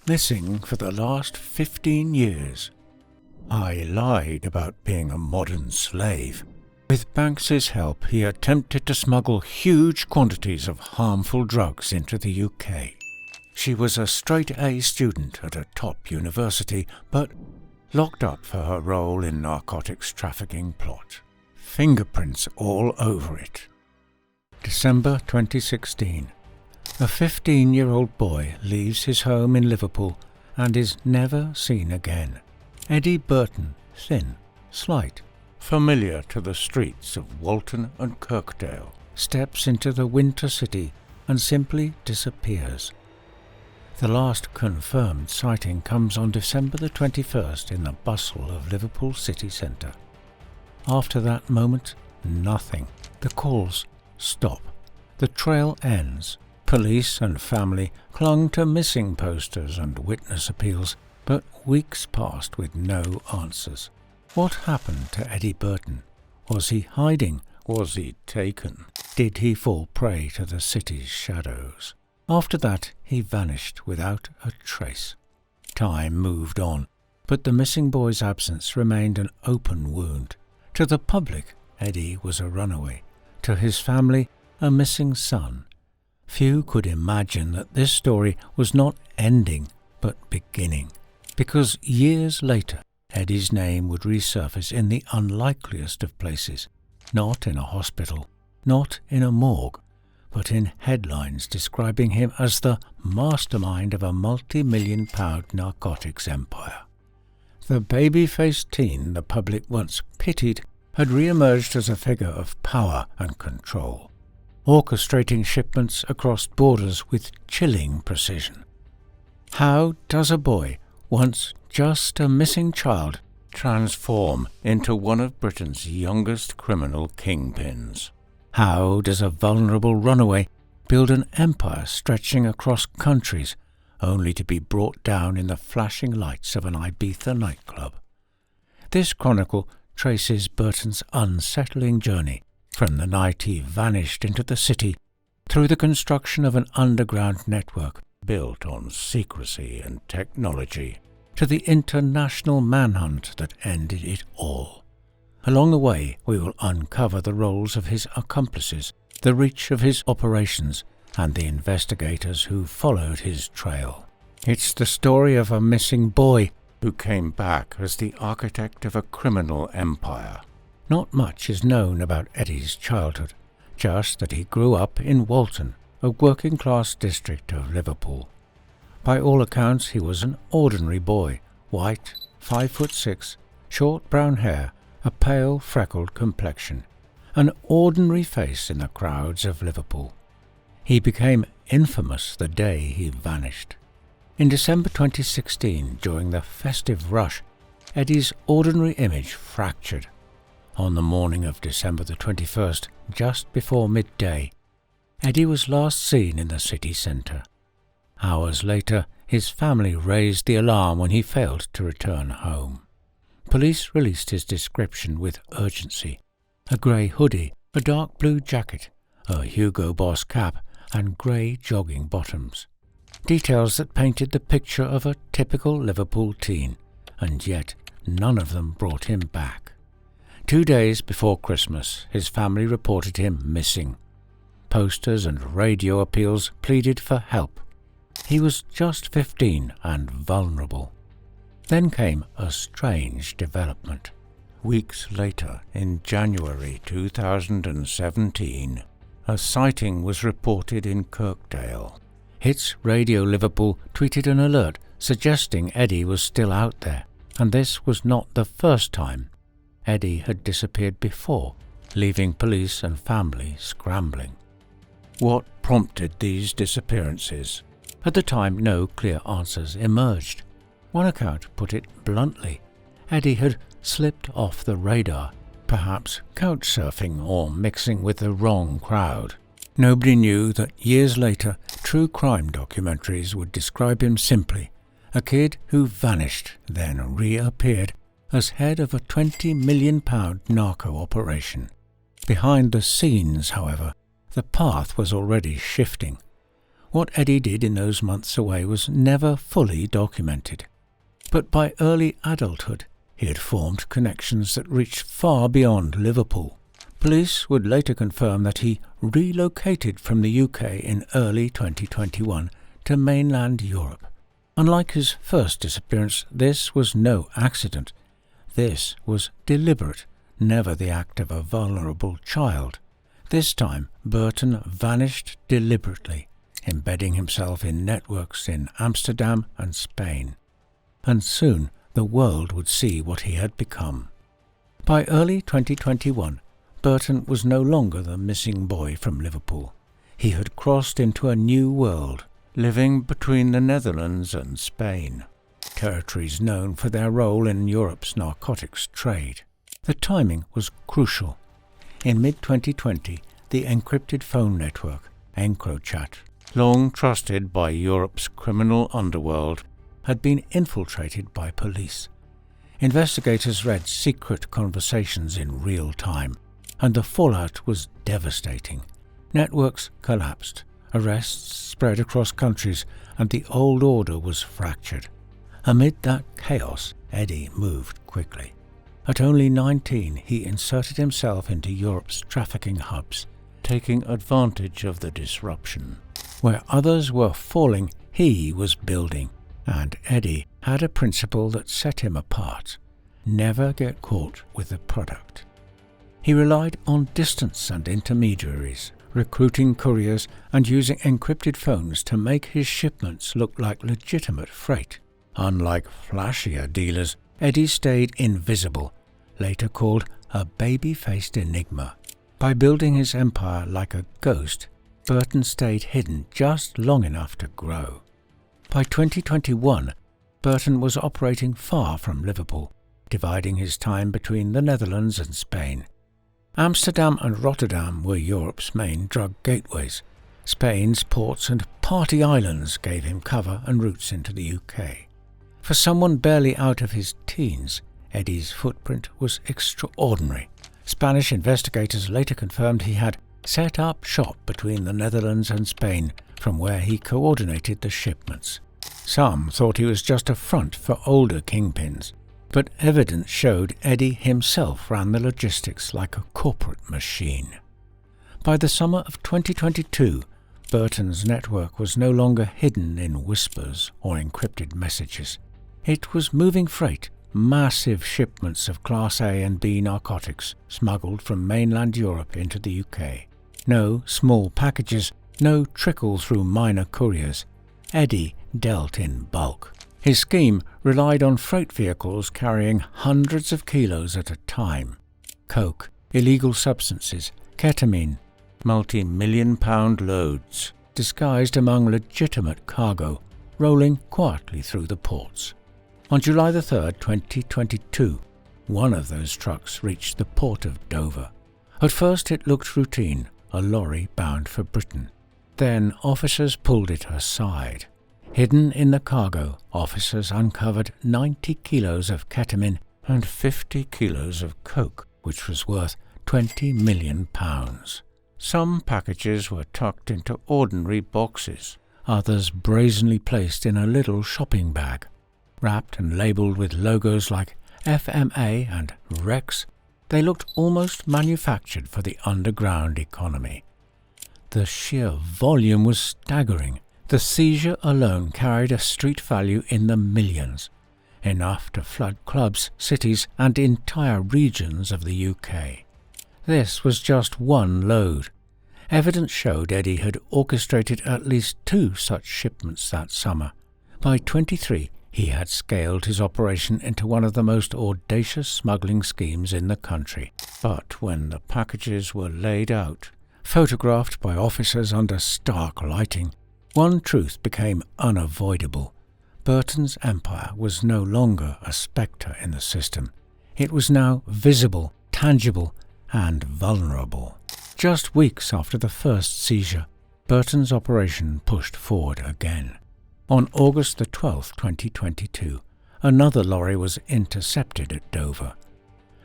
Missing for the last 15 years. I lied about being a modern slave. With Banks's help, he attempted to smuggle huge quantities of harmful drugs into the UK. She was a straight-A student at a top university, but locked up for her role in narcotics trafficking plot. Fingerprints all over it. December 2016. A 15-year-old boy leaves his home in Liverpool and is never seen again. Eddie Burton, thin, slight, familiar to the streets of Walton and Kirkdale, steps into the winter city and simply disappears. The last confirmed sighting comes on December the 21st in the bustle of Liverpool city centre. After that moment, nothing. The calls stop. The trail ends. Police and family clung to missing posters and witness appeals, but weeks passed with no answers. What happened to Eddie Burton? Was he hiding? Was he taken? Did he fall prey to the city's shadows? After that, he vanished without a trace. Time moved on, but the missing boy's absence remained an open wound. To the public, Eddie was a runaway. To his family, a missing son. Few could imagine that this story was not ending, but beginning. Because years later, Eddie's name would resurface in the unlikeliest of places. Not in a hospital, not in a morgue, but in headlines describing him as the mastermind of a multi-million-pound narcotics empire. The baby-faced teen the public once pitied had re-emerged as a figure of power and control, orchestrating shipments across borders with chilling precision. How does a boy, once just a missing child, transform into one of Britain's youngest criminal kingpins? How does a vulnerable runaway build an empire stretching across countries, only to be brought down in the flashing lights of an Ibiza nightclub? This chronicle traces Burton's unsettling journey from the night he vanished into the city, through the construction of an underground network built on secrecy and technology, to the international manhunt that ended it all. Along the way, we will uncover the roles of his accomplices, the reach of his operations, and the investigators who followed his trail. It's the story of a missing boy who came back as the architect of a criminal empire. Not much is known about Eddie's childhood, just that he grew up in Walton, a working-class district of Liverpool. By all accounts, he was an ordinary boy, white, 5'6", short brown hair, a pale, freckled complexion, an ordinary face in the crowds of Liverpool. He became infamous the day he vanished. In December 2016, during the festive rush, Eddie's ordinary image fractured. On the morning of December the 21st, just before midday, Eddie was last seen in the city centre. Hours later, his family raised the alarm when he failed to return home. Police released his description with urgency: a grey hoodie, a dark blue jacket, a Hugo Boss cap, and grey jogging bottoms. Details that painted the picture of a typical Liverpool teen, and yet none of them brought him back. 2 days before Christmas, his family reported him missing. Posters and radio appeals pleaded for help. He was just 15 and vulnerable. Then came a strange development. Weeks later, in January 2017, a sighting was reported in Kirkdale. Hits Radio Liverpool tweeted an alert suggesting Eddie was still out there, and this was not the first time. Eddie had disappeared before, leaving police and family scrambling. What prompted these disappearances? At the time, no clear answers emerged. One account put it bluntly: Eddie had slipped off the radar, perhaps couch-surfing or mixing with the wrong crowd. Nobody knew that years later, true crime documentaries would describe him simply: a kid who vanished, then reappeared as head of a £20 million narco operation. Behind the scenes, however, the path was already shifting. What Eddie did in those months away was never fully documented. But by early adulthood, he had formed connections that reached far beyond Liverpool. Police would later confirm that he relocated from the UK in early 2021 to mainland Europe. Unlike his first disappearance, this was no accident. This was deliberate, never the act of a vulnerable child. This time, Burton vanished deliberately, embedding himself in networks in Amsterdam and Spain. And soon the world would see what he had become. By early 2021, Burton was no longer the missing boy from Liverpool. He had crossed into a new world, living between the Netherlands and Spain, territories known for their role in Europe's narcotics trade. The timing was crucial. In mid-2020, the encrypted phone network, EncroChat, long trusted by Europe's criminal underworld, had been infiltrated by police. Investigators read secret conversations in real time, and the fallout was devastating. Networks collapsed, arrests spread across countries, and the old order was fractured. Amid that chaos, Eddie moved quickly. At only 19, he inserted himself into Europe's trafficking hubs, taking advantage of the disruption. Where others were falling, he was building, and Eddie had a principle that set him apart: never get caught with the product. He relied on distance and intermediaries, recruiting couriers and using encrypted phones to make his shipments look like legitimate freight. Unlike flashier dealers, Eddie stayed invisible, later called a baby-faced enigma. By building his empire like a ghost, Burton stayed hidden just long enough to grow. By 2021, Burton was operating far from Liverpool, dividing his time between the Netherlands and Spain. Amsterdam and Rotterdam were Europe's main drug gateways. Spain's ports and party islands gave him cover and routes into the UK. For someone barely out of his teens, Eddie's footprint was extraordinary. Spanish investigators later confirmed he had set up shop between the Netherlands and Spain, from where he coordinated the shipments. Some thought he was just a front for older kingpins, but evidence showed Eddie himself ran the logistics like a corporate machine. By the summer of 2022, Burton's network was no longer hidden in whispers or encrypted messages. It was moving freight, massive shipments of Class A and B narcotics smuggled from mainland Europe into the UK. No small packages, no trickle through minor couriers. Eddie dealt in bulk. His scheme relied on freight vehicles carrying hundreds of kilos at a time. Coke, illegal substances, ketamine, multi-million-pound loads, disguised among legitimate cargo, rolling quietly through the ports. On July 3, 2022, one of those trucks reached the port of Dover. At first it looked routine, a lorry bound for Britain. Then officers pulled it aside. Hidden in the cargo, officers uncovered 90 kilos of ketamine and 50 kilos of coke, which was worth £20 million. Some packages were tucked into ordinary boxes, others brazenly placed in a little shopping bag. Wrapped and labelled with logos like FMA and Rex, they looked almost manufactured for the underground economy. The sheer volume was staggering. The seizure alone carried a street value in the millions, enough to flood clubs, cities and entire regions of the UK. This was just one load. Evidence showed Eddie had orchestrated at least 2 such shipments that summer. By 23, he had scaled his operation into one of the most audacious smuggling schemes in the country. But when the packages were laid out, photographed by officers under stark lighting, one truth became unavoidable. Burton's empire was no longer a spectre in the system. It was now visible, tangible, and vulnerable. Just weeks after the first seizure, Burton's operation pushed forward again. On August 12, 2022, another lorry was intercepted at Dover.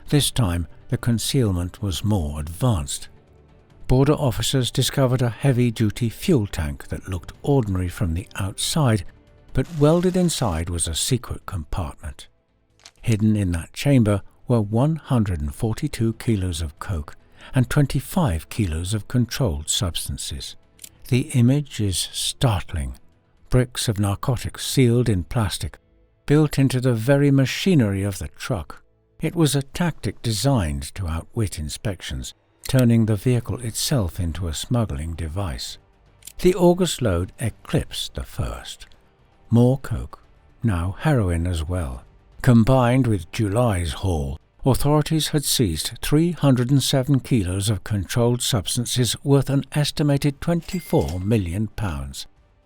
This time, the concealment was more advanced. border officers discovered a heavy-duty fuel tank that looked ordinary from the outside, but welded inside was a secret compartment. Hidden in that chamber were 142 kilos of coke and 25 kilos of controlled substances. The image is startling. Bricks of narcotics sealed in plastic, built into the very machinery of the truck. It was a tactic designed to outwit inspections, turning the vehicle itself into a smuggling device. The August load eclipsed the first. More coke, now heroin as well. Combined with July's haul, authorities had seized 307 kilos of controlled substances worth an estimated £24 million.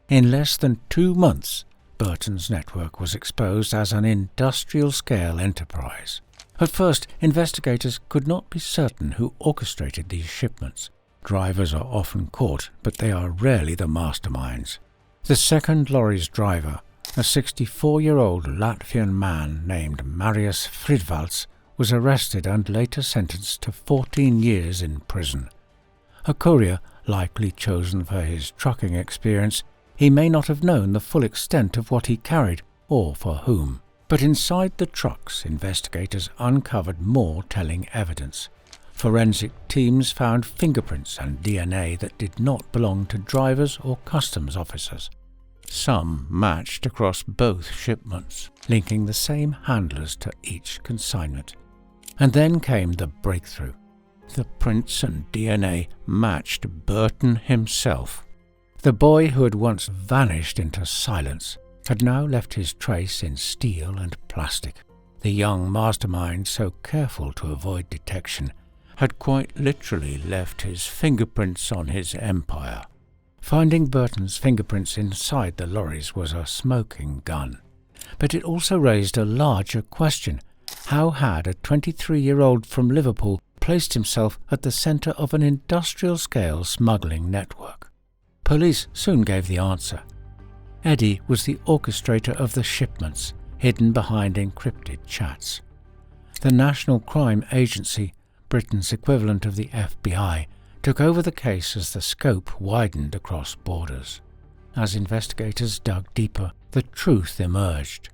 In less than 2 months, Burton's network was exposed as an industrial-scale enterprise. At first, investigators could not be certain who orchestrated these shipments. Drivers are often caught, but they are rarely the masterminds. The second lorry's driver, a 64-year-old Latvian man named Marius Fridvalds, was arrested and later sentenced to 14 years in prison. A courier, likely chosen for his trucking experience, he may not have known the full extent of what he carried or for whom. But inside the trucks, investigators uncovered more telling evidence. Forensic teams found fingerprints and DNA that did not belong to drivers or customs officers. Some matched across both shipments, linking the same handlers to each consignment. And then came the breakthrough. The prints and DNA matched Burton himself. The boy who had once vanished into silence had now left his trace in steel and plastic. The young mastermind, so careful to avoid detection, had quite literally left his fingerprints on his empire. Finding Burton's fingerprints inside the lorries was a smoking gun. But it also raised a larger question. How had a 23-year-old from Liverpool placed himself at the centre of an industrial-scale smuggling network? Police soon gave the answer. Eddie was the orchestrator of the shipments, hidden behind encrypted chats. The National Crime Agency, Britain's equivalent of the FBI, took over the case as the scope widened across borders. As investigators dug deeper, the truth emerged.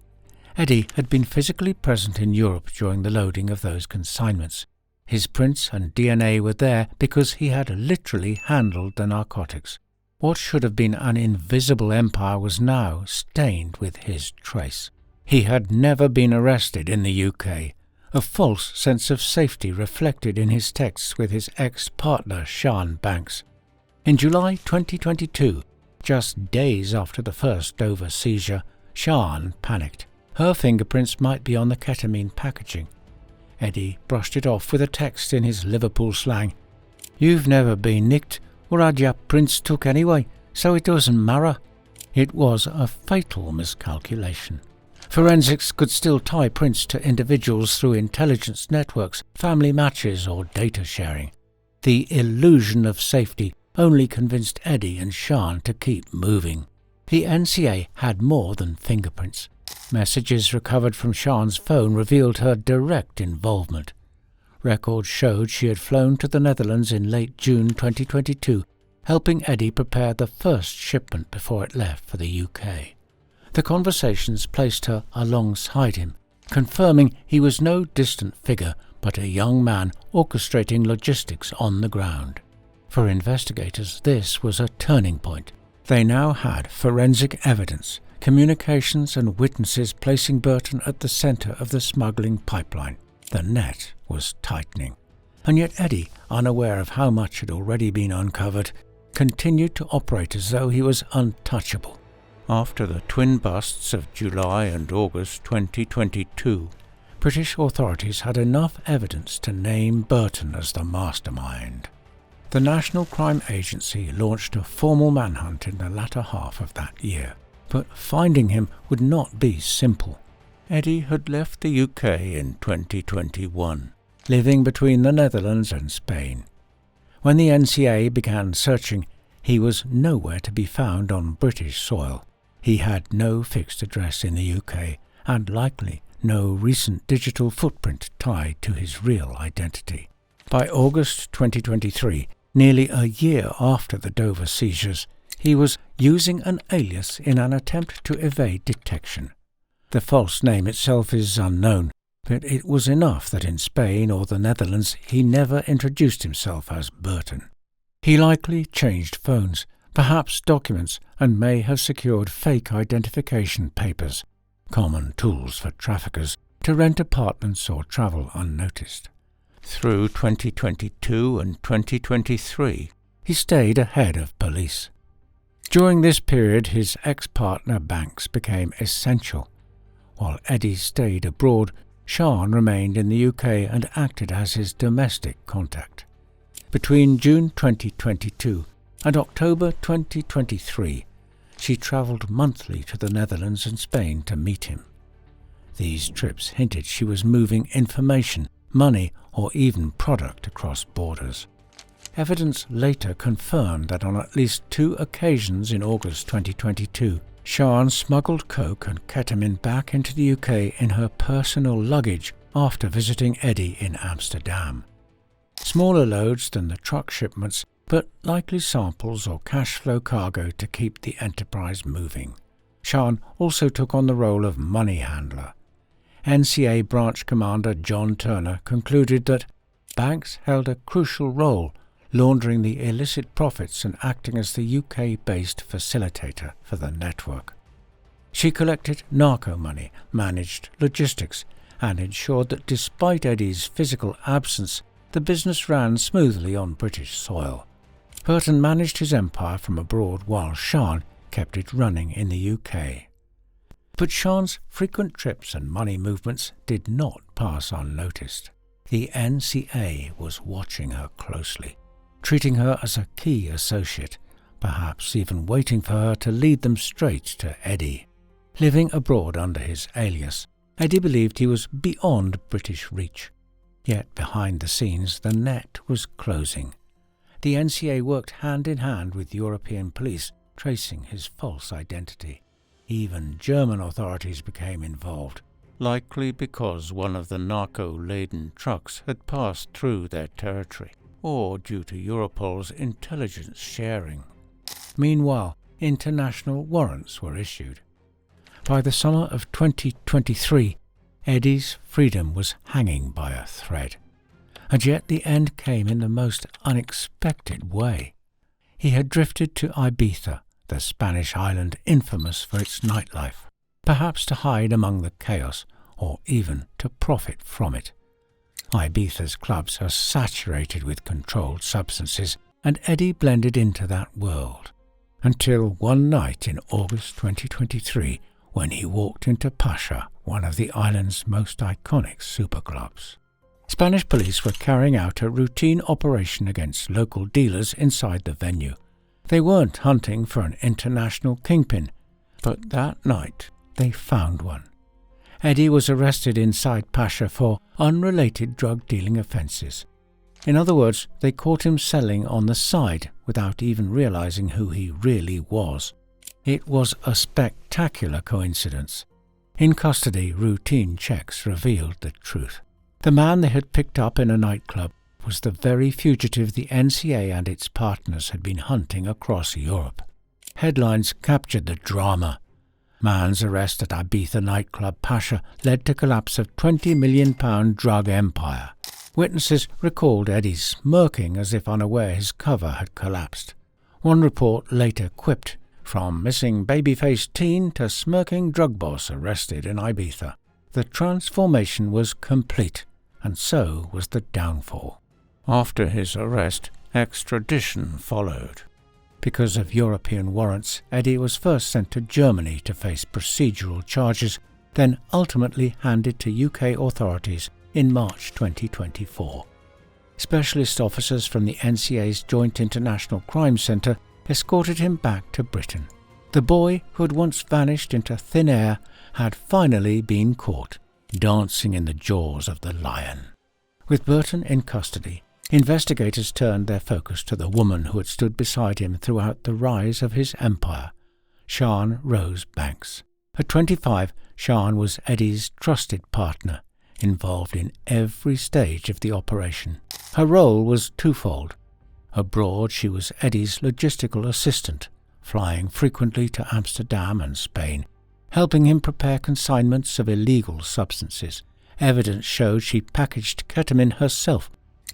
Eddie had been physically present in Europe during the loading of those consignments. His prints and DNA were there because he had literally handled the narcotics. What should have been an invisible empire was now stained with his trace. He had never been arrested in the UK. A false sense of safety reflected in his texts with his ex-partner Sian Banks. In July 2022, just days after the first Dover seizure, Sian panicked. Her fingerprints might be on the ketamine packaging. Eddie brushed it off with a text in his Liverpool slang. "You've never been nicked, or had your prints took anyway, so it doesn't matter." It was a fatal miscalculation. Forensics could still tie prints to individuals through intelligence networks, family matches, or data sharing. The illusion of safety only convinced Eddie and Sian to keep moving. The NCA had more than fingerprints. Messages recovered from Sian's phone revealed her direct involvement. Records showed she had flown to the Netherlands in late June 2022, helping Eddie prepare the first shipment before it left for the UK. The conversations placed her alongside him, confirming he was no distant figure but a young man orchestrating logistics on the ground. For investigators, this was a turning point. They now had forensic evidence, communications and witnesses placing Burton at the centre of the smuggling pipeline. The net was tightening. And yet Eddie, unaware of how much had already been uncovered, continued to operate as though he was untouchable. After the twin busts of July and August 2022, British authorities had enough evidence to name Burton as the mastermind. The National Crime Agency launched a formal manhunt in the latter half of that year, but finding him would not be simple. Eddie had left the UK in 2021, living between the Netherlands and Spain. When the NCA began searching, he was nowhere to be found on British soil. He had no fixed address in the UK, and likely no recent digital footprint tied to his real identity. By August 2023, Nearly a year after the Dover seizures, he was using an alias in an attempt to evade detection. The false name itself is unknown, but it was enough that in Spain or the Netherlands he never introduced himself as Burton. He likely changed phones, perhaps documents, and may have secured fake identification papers, common tools for traffickers, to rent apartments or travel unnoticed. Through 2022 and 2023, he stayed ahead of police. During this period, his ex-partner Banks became essential. While Eddie stayed abroad, Sean remained in the UK and acted as his domestic contact. Between June 2022 and October 2023, she travelled monthly to the Netherlands and Spain to meet him. These trips hinted she was moving information, money, or even product across borders. Evidence later confirmed that on at least 2 occasions in August 2022, Sean smuggled coke and ketamine back into the UK in her personal luggage after visiting Eddie in Amsterdam. Smaller loads than the truck shipments, but likely samples or cash flow cargo to keep the enterprise moving. Sean also took on the role of money handler. NCA branch commander John Turner concluded that Banks held a crucial role, laundering the illicit profits and acting as the UK-based facilitator for the network. She collected narco money, managed logistics, and ensured that despite Eddie's physical absence, the business ran smoothly on British soil. Burton managed his empire from abroad while Sean kept it running in the UK. But Sean's frequent trips and money movements did not pass unnoticed. The NCA was watching her closely, treating her as a key associate, perhaps even waiting for her to lead them straight to Eddie. Living abroad under his alias, Eddie believed he was beyond British reach. Yet behind the scenes the net was closing. The NCA worked hand in hand with European police, tracing his false identity. Even German authorities became involved, likely because one of the narco-laden trucks had passed through their territory, or due to Europol's intelligence sharing. Meanwhile, international warrants were issued. By the summer of 2023, Eddie's freedom was hanging by a thread. And yet the end came in the most unexpected way. He had drifted to Ibiza, the Spanish island infamous for its nightlife, perhaps to hide among the chaos, or even to profit from it. Ibiza's clubs are saturated with controlled substances, and Eddie blended into that world, until one night in August 2023, when he walked into Pasha, one of the island's most iconic superclubs. Spanish police were carrying out a routine operation against local dealers inside the venue. They weren't hunting for an international kingpin, but that night they found one. Eddie was arrested inside Pasha for unrelated drug-dealing offences. In other words, they caught him selling on the side without even realising who he really was. It was a spectacular coincidence. In custody, routine checks revealed the truth. The man they had picked up in a nightclub was the very fugitive the NCA and its partners had been hunting across Europe. Headlines captured the drama. Man's arrest at Ibiza nightclub Pasha led to collapse of £20 million drug empire. Witnesses recalled Eddie smirking as if unaware his cover had collapsed. One report later quipped, "From missing baby-faced teen to smirking drug boss arrested in Ibiza." The transformation was complete, and so was the downfall. After his arrest, extradition followed. Because of European warrants, Eddie was first sent to Germany to face procedural charges, then ultimately handed to UK authorities in March 2024. Specialist officers from the NCA's Joint International Crime Centre escorted him back to Britain. The boy, who had once vanished into thin air, had finally been caught, dancing in the jaws of the lion. With Burton in custody, investigators turned their focus to the woman who had stood beside him throughout the rise of his empire, Sian Rose Banks. At 25, Sian was Eddie's trusted partner, involved in every stage of the operation. Her role was twofold: Abroad, she was Eddie's logistical assistant, flying frequently to Amsterdam and Spain, helping him prepare consignments of illegal substances. Evidence showed she packaged ketamine herself.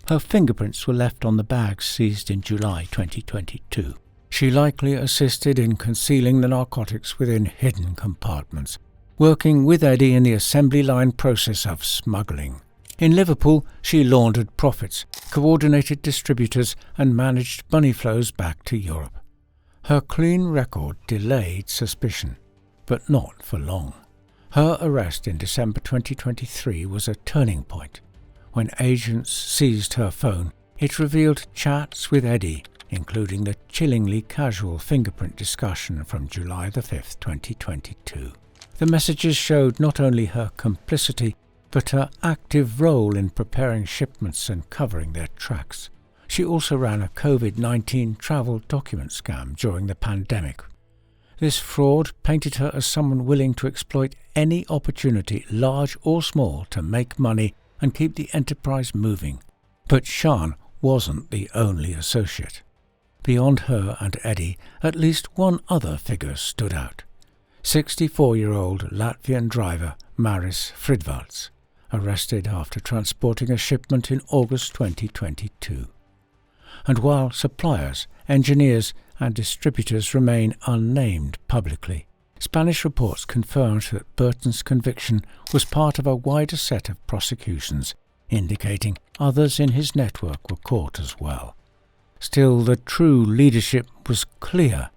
Her fingerprints were left on the bags seized in July 2022. She likely assisted in concealing the narcotics within hidden compartments, working with Eddie in the assembly line process of smuggling. In Liverpool, she laundered profits, coordinated distributors, and managed money flows back to Europe. Her clean record delayed suspicion, but not for long. Her arrest in December 2023 was a turning point. When agents seized her phone, it revealed chats with Eddie, including the chillingly casual fingerprint discussion from July 5, 2022. The messages showed not only her complicity, but her active role in preparing shipments and covering their tracks. She also ran a COVID-19 travel document scam during the pandemic. This fraud painted her as someone willing to exploit any opportunity, large or small, to make money and keep the enterprise moving. But Sian wasn't the only associate. Beyond her and Eddie, at least one other figure stood out. 64-year-old Latvian driver Maris Fridvalds, arrested after transporting a shipment in August 2022. And while suppliers, engineers and distributors remain unnamed publicly, Spanish reports confirmed that Burton's conviction was part of a wider set of prosecutions, indicating others in his network were caught as well. Still, the true leadership was clear: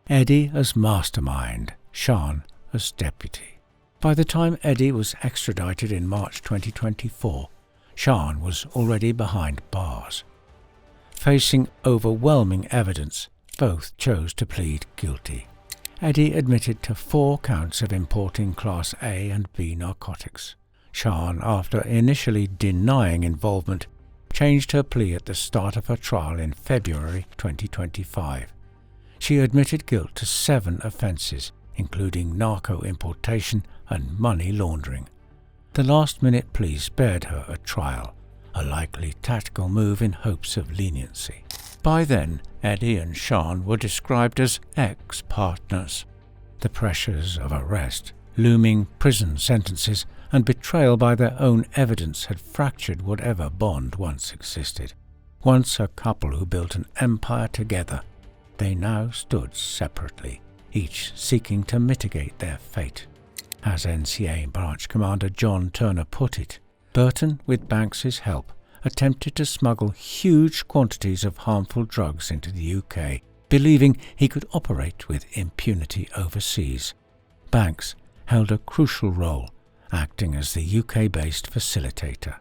Eddie as mastermind, Sian as deputy. By the time Eddie was extradited in March 2024, Sian was already behind bars. Facing overwhelming evidence, both chose to plead guilty. Eddie admitted to 4 counts of importing Class A and B narcotics. Sian, after initially denying involvement, changed her plea at the start of her trial in February 2025. She admitted guilt to 7 offences, including narco importation and money laundering. The last-minute plea spared her a trial, a likely tactical move in hopes of leniency. By then, Eddie and Sian were described as ex-partners. The pressures of arrest, looming prison sentences, and betrayal by their own evidence had fractured whatever bond once existed. Once a couple who built an empire together, they now stood separately, each seeking to mitigate their fate. As NCA Branch Commander John Turner put it, Burton, with Banks's help, attempted to smuggle huge quantities of harmful drugs into the UK, believing he could operate with impunity overseas. Banks held a crucial role, acting as the UK-based facilitator.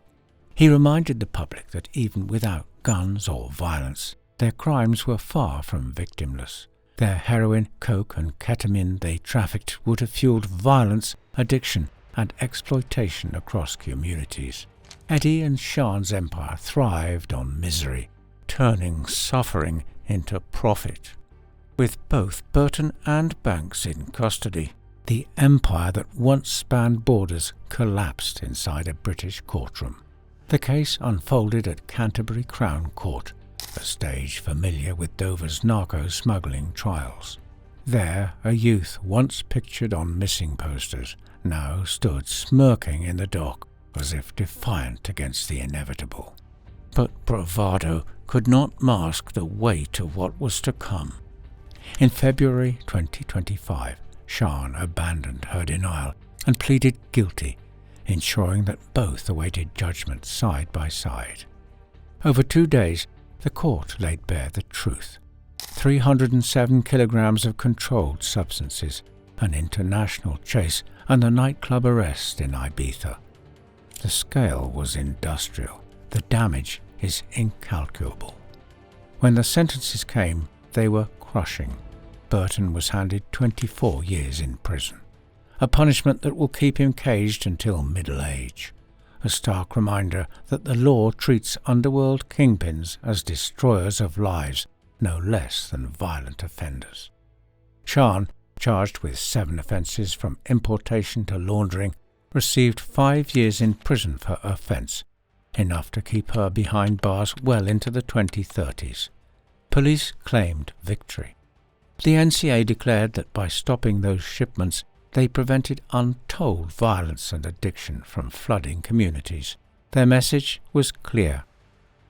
He reminded the public that even without guns or violence, their crimes were far from victimless. Their heroin, coke and ketamine they trafficked would have fueled violence, addiction and exploitation across communities. Eddie and Sian's empire thrived on misery, turning suffering into profit. With both Burton and Banks in custody, the empire that once spanned borders collapsed inside a British courtroom. The case unfolded at Canterbury Crown Court, a stage familiar with Dover's narco-smuggling trials. There, a youth once pictured on missing posters now stood smirking in the dock, as if defiant against the inevitable. But bravado could not mask the weight of what was to come. In February 2025, Sian abandoned her denial and pleaded guilty, ensuring that both awaited judgment side by side. Over 2 days, the court laid bare the truth: 307 kilograms of controlled substances, an international chase, and a nightclub arrest in Ibiza. The scale was industrial. The damage is incalculable. When the sentences came, they were crushing. Burton was handed 24 years in prison, a punishment that will keep him caged until middle age, a stark reminder that the law treats underworld kingpins as destroyers of lives, no less than violent offenders. Sian, charged with 7 offences from importation to laundering, received 5 years in prison for offence, enough to keep her behind bars well into the 2030s. Police claimed victory. The NCA declared that by stopping those shipments, they prevented untold violence and addiction from flooding communities. Their message was clear.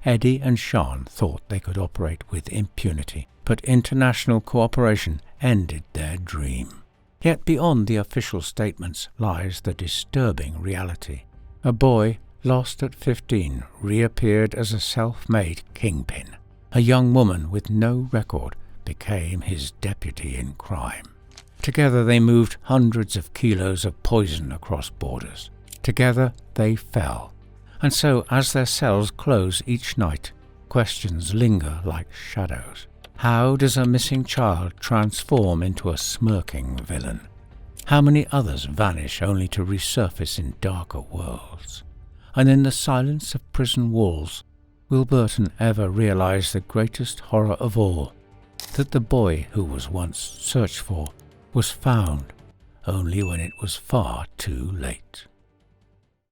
Eddie and Sean thought they could operate with impunity, but international cooperation ended their dream. Yet beyond the official statements lies the disturbing reality. A boy, lost at 15, reappeared as a self-made kingpin. A young woman with no record became his deputy in crime. Together they moved hundreds of kilos of poison across borders. Together they fell. And so, as their cells close each night, questions linger like shadows. How does a missing child transform into a smirking villain? How many others vanish only to resurface in darker worlds? And in the silence of prison walls, will Burton ever realize the greatest horror of all, that the boy who was once searched for was found only when it was far too late?